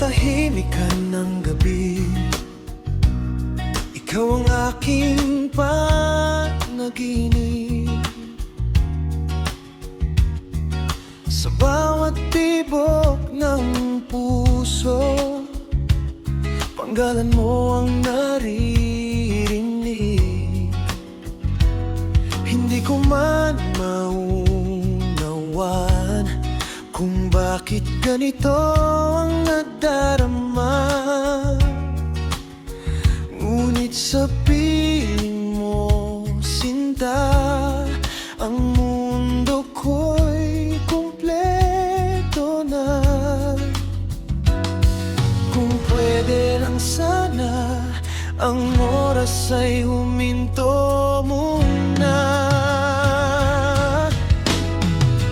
katahimikan ng gabi, ikaw ang aking panaginip. Sa bawat tibok ng puso, panggalan mo ang naririnig. Hindi ko man maunawan kung bakit ganito ang nadarama, ngunit sa piling mo, sinta, ang mundo ko'y kumpleto na. Kung pwede lang sana, ang oras ay huminto muna.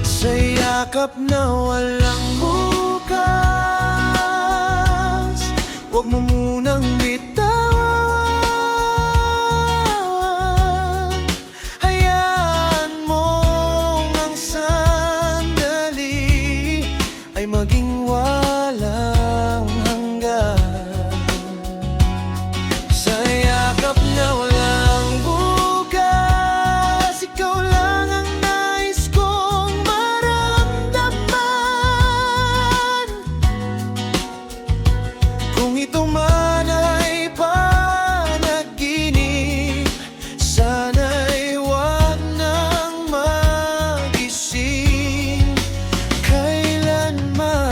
Sa yakap na walang bukas, huwag mo munang bitawan. Hayaan mong ang sandali ay maging walang hanggan. Sa yakap na walang bukas, ikaw lang ang nais kong maramdaman. Kung ito man ay panaginip, sana'y huwag nang magising kailanman.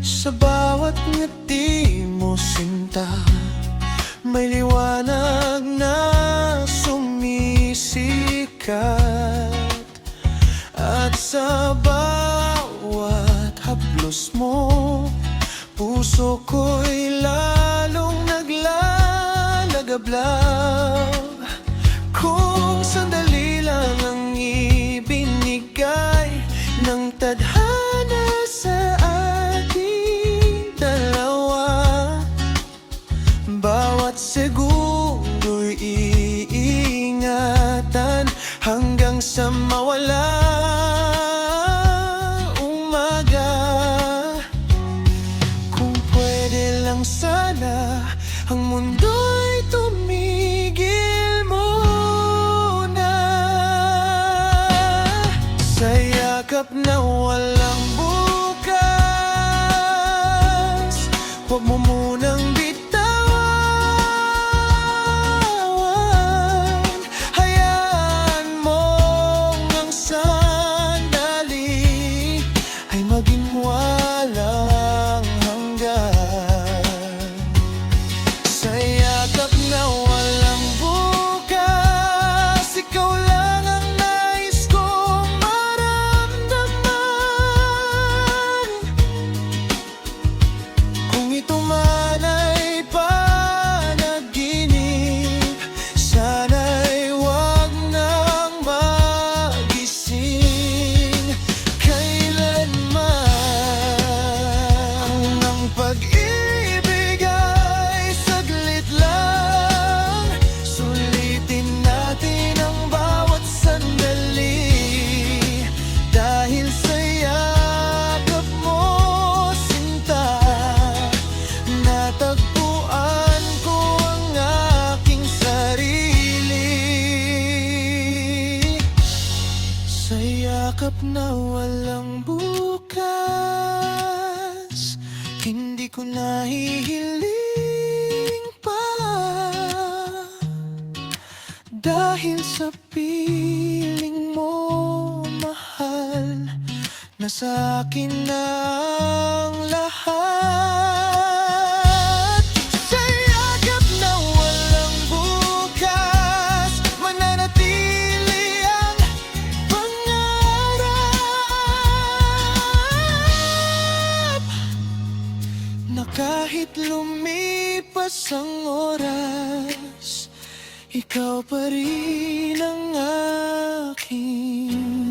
Sa bawat ngiti mo, sinta, may liwanag na sumisikat. At sa bawat haplos mo, puso ko'y lalong naglalagablab. Kung sandali lang ang ibinigay ng tadhana sa ating dalawa, bawat segundo'y iingatan hanggang sa mawala umaga. Kung pwede lang sana, ang mundo'y tumigil muna. Sa yakap na walang bukas, huwag mo munang bitawan. Hayaan mong ang sandali ay maging walang hanggan. Sa yakap na walang bukas, ikaw lang ang nais kong maramdaman. Kung ito man ay panaginip, sana'y huwag nang magising kailanman. Kung ang pag-ibig ay saglit lang, sulitin natin ang bawat sandali. Dahil sa yakap mo, sinta, natagpuan ko ang aking sarili. Sa yakap na walang bukas, hindi ko nahihiling pa. Dahil sa piling mo, mahal, nasa akin na ang lahat. Sa yakap na walang bukas, mananatili ang pangarap na kahit lumipas ang oras, ikaw pa rin ang aking